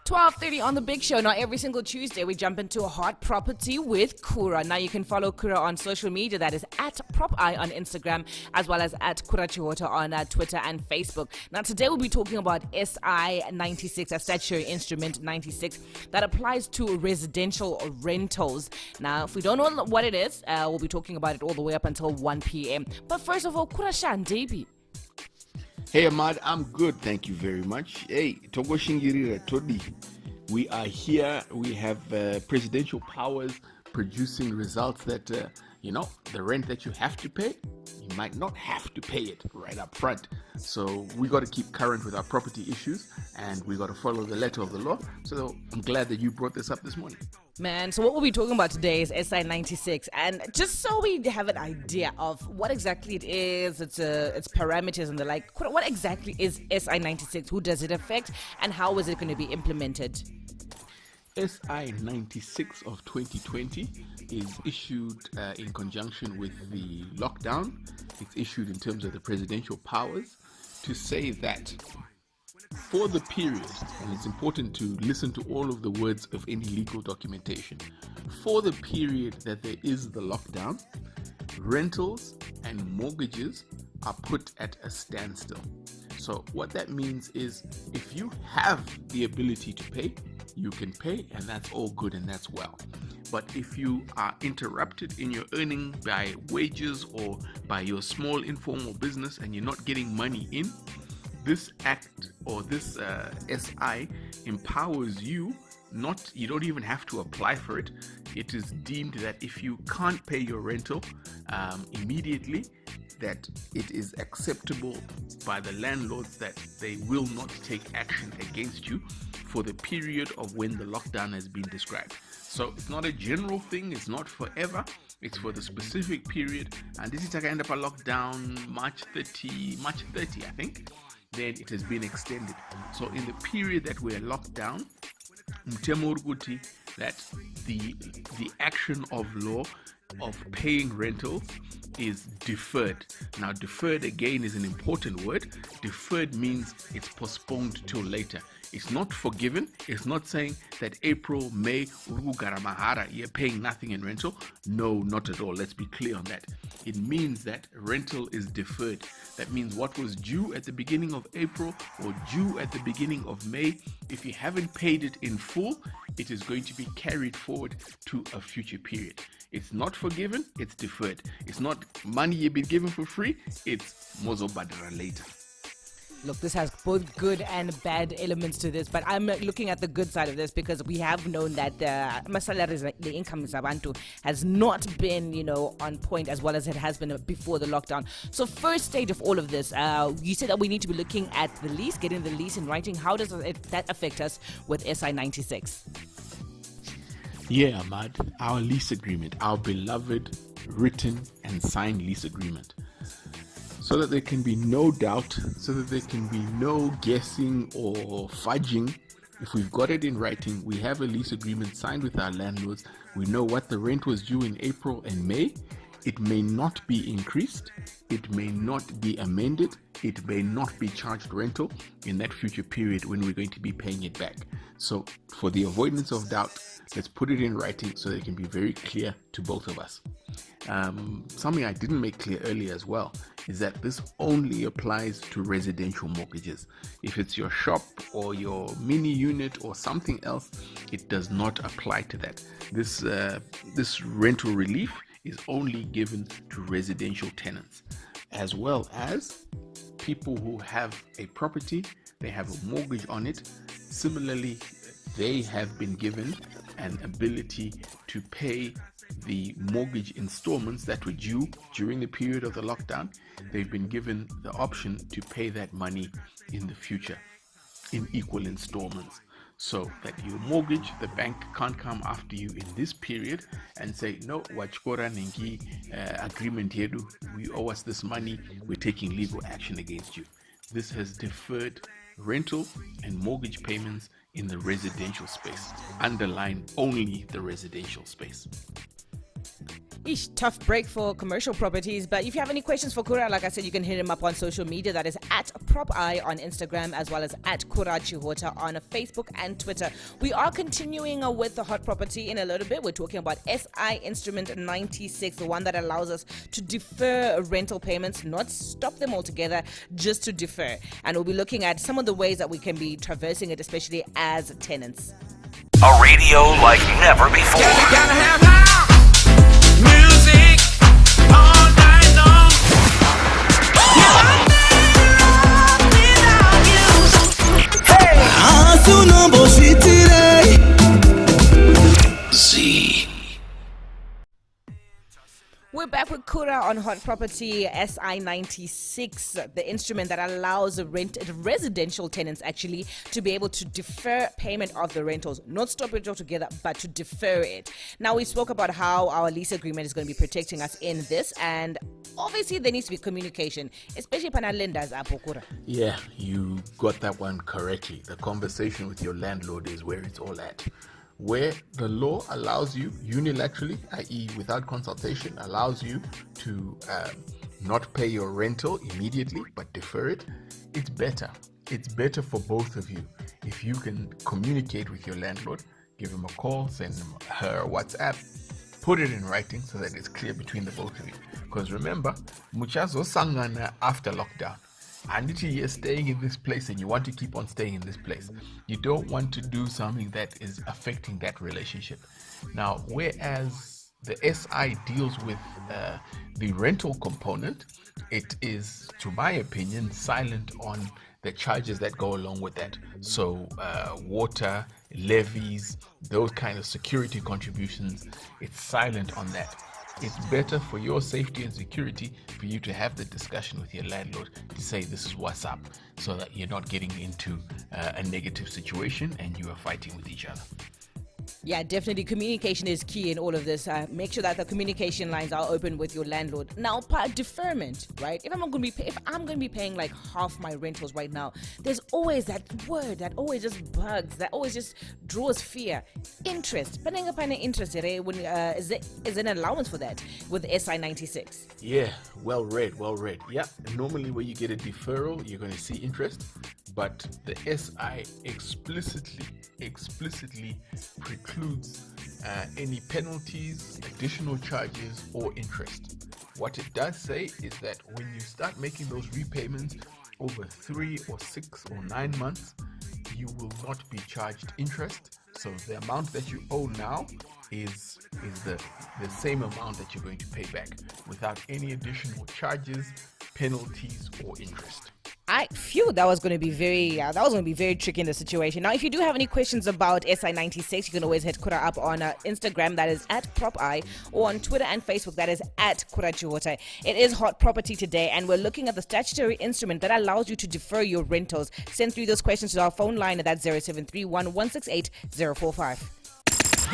12:30 on The Big Show. Now, every single Tuesday, we jump into a hot property with Kura. Now, you can follow Kura on social media. That is at PropEye on Instagram, as well as at Kura Chiwota on Twitter and Facebook. Now, today we'll be talking about SI 96, a Statutory Instrument 96, that applies to residential rentals. Now, if we don't know what it is, we'll be talking about it all the way up until 1 p.m. But first of all, Kura Shandebi. Hey Ahmad, I'm good, thank you very much. Hey, Togo Shingiri Todi. We are here, we have presidential powers producing results that, the rent that you have to pay, you might not have to pay it right up front. So we got to keep current with our property issues and we got to follow the letter of the law. So I'm glad that you brought this up this morning. Man, so what we'll be talking about today is SI 96, and just so we have an idea of what exactly it is, its parameters and the like, what exactly is SI 96, who does it affect, and how is it going to be implemented? SI 96 of 2020 is issued in conjunction with the lockdown. It's issued in terms of the presidential powers to say that for the period, and it's important to listen to all of the words of any legal documentation, for the period that there is the lockdown, rentals and mortgages are put at a standstill. So what that means is if you have the ability to pay, you can pay, and that's all good and that's well. But if you are interrupted in your earning by wages or by your small informal business and you're not getting money in, this act or this SI empowers you. You don't even have to apply for it. It is deemed that if you can't pay your rental immediately, that it is acceptable by the landlords that they will not take action against you for the period of when the lockdown has been described. So it's not a general thing, it's not forever, it's for the specific period. And this is a kind of a lockdown March 30, I think. Then it has been extended. So in the period that we're locked down, that the action of law of paying rentals is deferred. Now, deferred again is an important word. Deferred means it's postponed till later. It's not forgiven. It's not saying that April, May, you're paying nothing in rental. No, not at all. Let's be clear on that. It means that rental is deferred. That means what was due at the beginning of April or due at the beginning of May, if you haven't paid it in full, it is going to be carried forward to a future period. It's not forgiven, it's deferred. It's not money you've been given for free, it's mozo badra later. Look, this has both good and bad elements to this, but I'm looking at the good side of this because we have known that the income in Sabantu has not been, on point as well as it has been before the lockdown. So first stage of all of this, you said that we need to be looking at the lease, getting the lease in writing. How does that affect us with SI 96? Yeah, Ahmad, our lease agreement, our beloved written and signed lease agreement. So that there can be no doubt, so that there can be no guessing or fudging. If we've got it in writing, we have a lease agreement signed with our landlords. We know what the rent was due in April and May. It may not be increased. It may not be amended. It may not be charged rental in that future period when we're going to be paying it back. So for the avoidance of doubt, let's put it in writing so that it can be very clear to both of us. Something I didn't make clear earlier as well is that this only applies to residential mortgages. If it's your shop or your mini unit or something else, it does not apply to that. This rental relief is only given to residential tenants, as well as people who have a property, they have a mortgage on it. Similarly, they have been given an ability to pay the mortgage installments that were due during the period of the lockdown. They've been given the option to pay that money in the future in equal installments, so that your mortgage, the bank can't come after you in this period and say, no, wachkora nengi agreement yedu, we owe us this money, we're taking legal action against you. This has deferred rental and mortgage payments in the residential space. Underline only the residential space. Tough break for commercial properties. But if you have any questions for Kura, like I said, you can hit him up on social media. That is at PropEye on Instagram, as well as at Kura Chihota on Facebook and Twitter. We are continuing with the hot property in a little bit. We're talking about SI Instrument 96, the one that allows us to defer rental payments, not stop them altogether, just to defer. And we'll be looking at some of the ways that we can be traversing it, especially as tenants. A radio like never before. Gotta have loud music all night long. Z. We're back with Kura on Hot Property SI96, the instrument that allows residential tenants actually to be able to defer payment of the rentals, not stop it altogether, but to defer it. Now, we spoke about how our lease agreement is going to be protecting us in this, and obviously there needs to be communication, especially para lenders. Kura. Yeah, you got that one correctly. The conversation with your landlord is where it's all at. Where the law allows you unilaterally, i.e. without consultation, allows you to not pay your rental immediately but defer it, it's better. It's better for both of you if you can communicate with your landlord, give him a call, send him her a WhatsApp, put it in writing so that it's clear between the both of you. Because remember, muchazo sangana after lockdown. And if you're staying in this place and you want to keep on staying in this place, you don't want to do something that is affecting that relationship. Now, whereas the SI deals with the rental component, it is, to my opinion, silent on the charges that go along with that. So water, levies, those kind of security contributions, it's silent on that. It's better for your safety and security for you to have the discussion with your landlord to say this is what's up, so that you're not getting into a negative situation and you are fighting with each other. Yeah, definitely. Communication is key in all of this. Make sure that the communication lines are open with your landlord. Now, deferment, right? If I'm going to be paying like half my rentals right now, there's always that word that always just bugs, that always just draws fear. Interest. Paying up an interest, is an allowance for that with SI 96. Yeah, well read. Yeah, normally when you get a deferral, you're going to see interest. But the SI explicitly precludes any penalties, additional charges, or interest. What it does say is that when you start making those repayments over 3 or 6 or 9 months, you will not be charged interest. So the amount that you owe now is the same amount that you're going to pay back without any additional charges, penalties, or interest. That was going to be very tricky in the situation. Now, if you do have any questions about SI96, you can always hit Kura up on Instagram, that is at PropEye, or on Twitter and Facebook, that is at Kura Chihota. It is hot property today, and we're looking at the statutory instrument that allows you to defer your rentals. Send through those questions to our phone line at that 0731 168 045.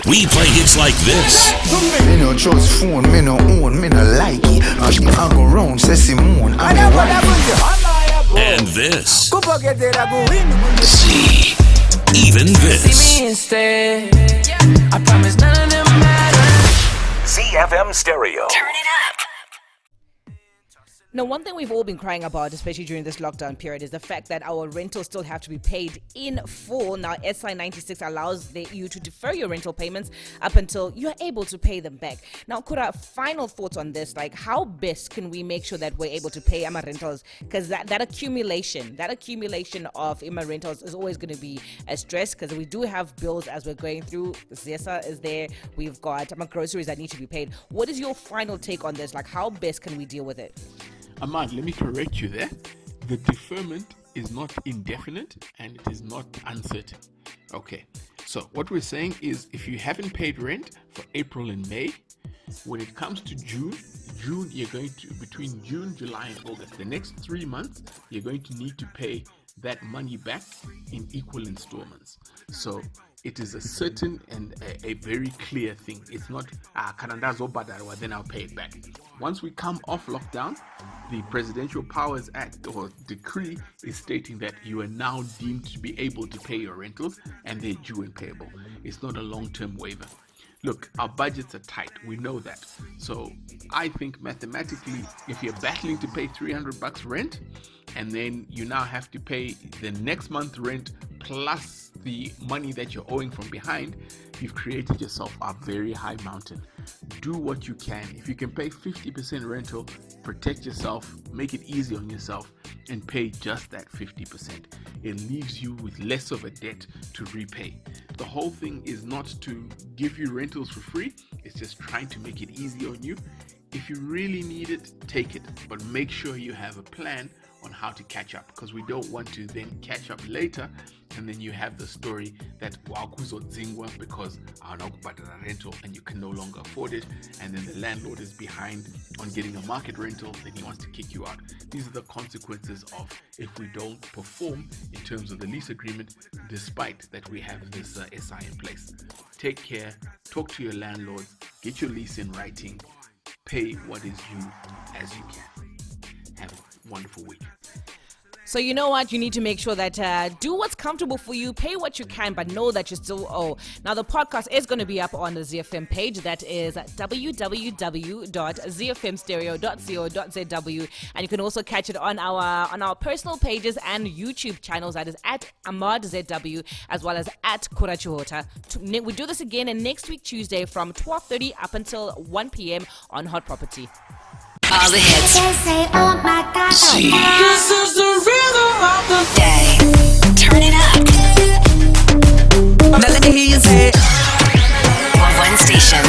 We play hits like this. Me no trust phone, me no own, me no like it. I go round, say Simone, I mean why? And this. See, even this. See me instead. I promise none of them matter. CFM Stereo. Turn it up. Now, one thing we've all been crying about, especially during this lockdown period, is the fact that our rentals still have to be paid in full. Now, SI 96 allows you to defer your rental payments up until you're able to pay them back. Now, Kura, final thoughts on this, like how best can we make sure that we're able to pay our rentals? Because that accumulation of our rentals is always going to be a stress, because we do have bills as we're going through. Zesa is there. We've got groceries that need to be paid. What is your final take on this? Like, how best can we deal with it? Ahmad, let me correct you there. The deferment is not indefinite and it is not uncertain. Okay, so what we're saying is if you haven't paid rent for April and May, when it comes to June, you're going to, between June, July, and August, the next 3 months, you're going to need to pay that money back in equal installments. So it is a certain and a very clear thing. It's not then I'll pay it back. Once we come off lockdown, the Presidential Powers Act or decree is stating that you are now deemed to be able to pay your rentals and they're due and payable. It's not a long-term waiver. look, our budgets are tight. We know that. So I think mathematically, if you're battling to pay $300 rent, and then you now have to pay the next month rent plus the money that you're owing from behind, you've created yourself a very high mountain. Do what you can. If you can pay 50% rental, protect yourself, make it easy on yourself, and pay just that 50%. It leaves you with less of a debt to repay. The whole thing is not to give you rentals for free, it's just trying to make it easy on you. If you really need it, take it, but make sure you have a plan on how to catch up, because we don't want to then catch up later and then you have the story that zingwa because a rental and you can no longer afford it, and then the landlord is behind on getting a market rental, then he wants to kick you out. These are the consequences of if we don't perform in terms of the lease agreement, despite that we have this SI in place. Take care, talk to your landlords, get your lease in writing, pay what is due as you can. Have a wonderful week. So you know what? You need to make sure that do what's comfortable for you, pay what you can, but know that you still owe. Now, the podcast is going to be up on the ZFM page. That is www.zfmstereo.co.zw, and you can also catch it on our personal pages and YouTube channels. That is at Ahmad ZW as well as at Kura Chihota. We do this again next week Tuesday from 12:30 up until 1 p.m. on Hot Property. All the hits. They say, oh my God. This is the rhythm of the Day. Turn it up. Now let me hear you say. One station.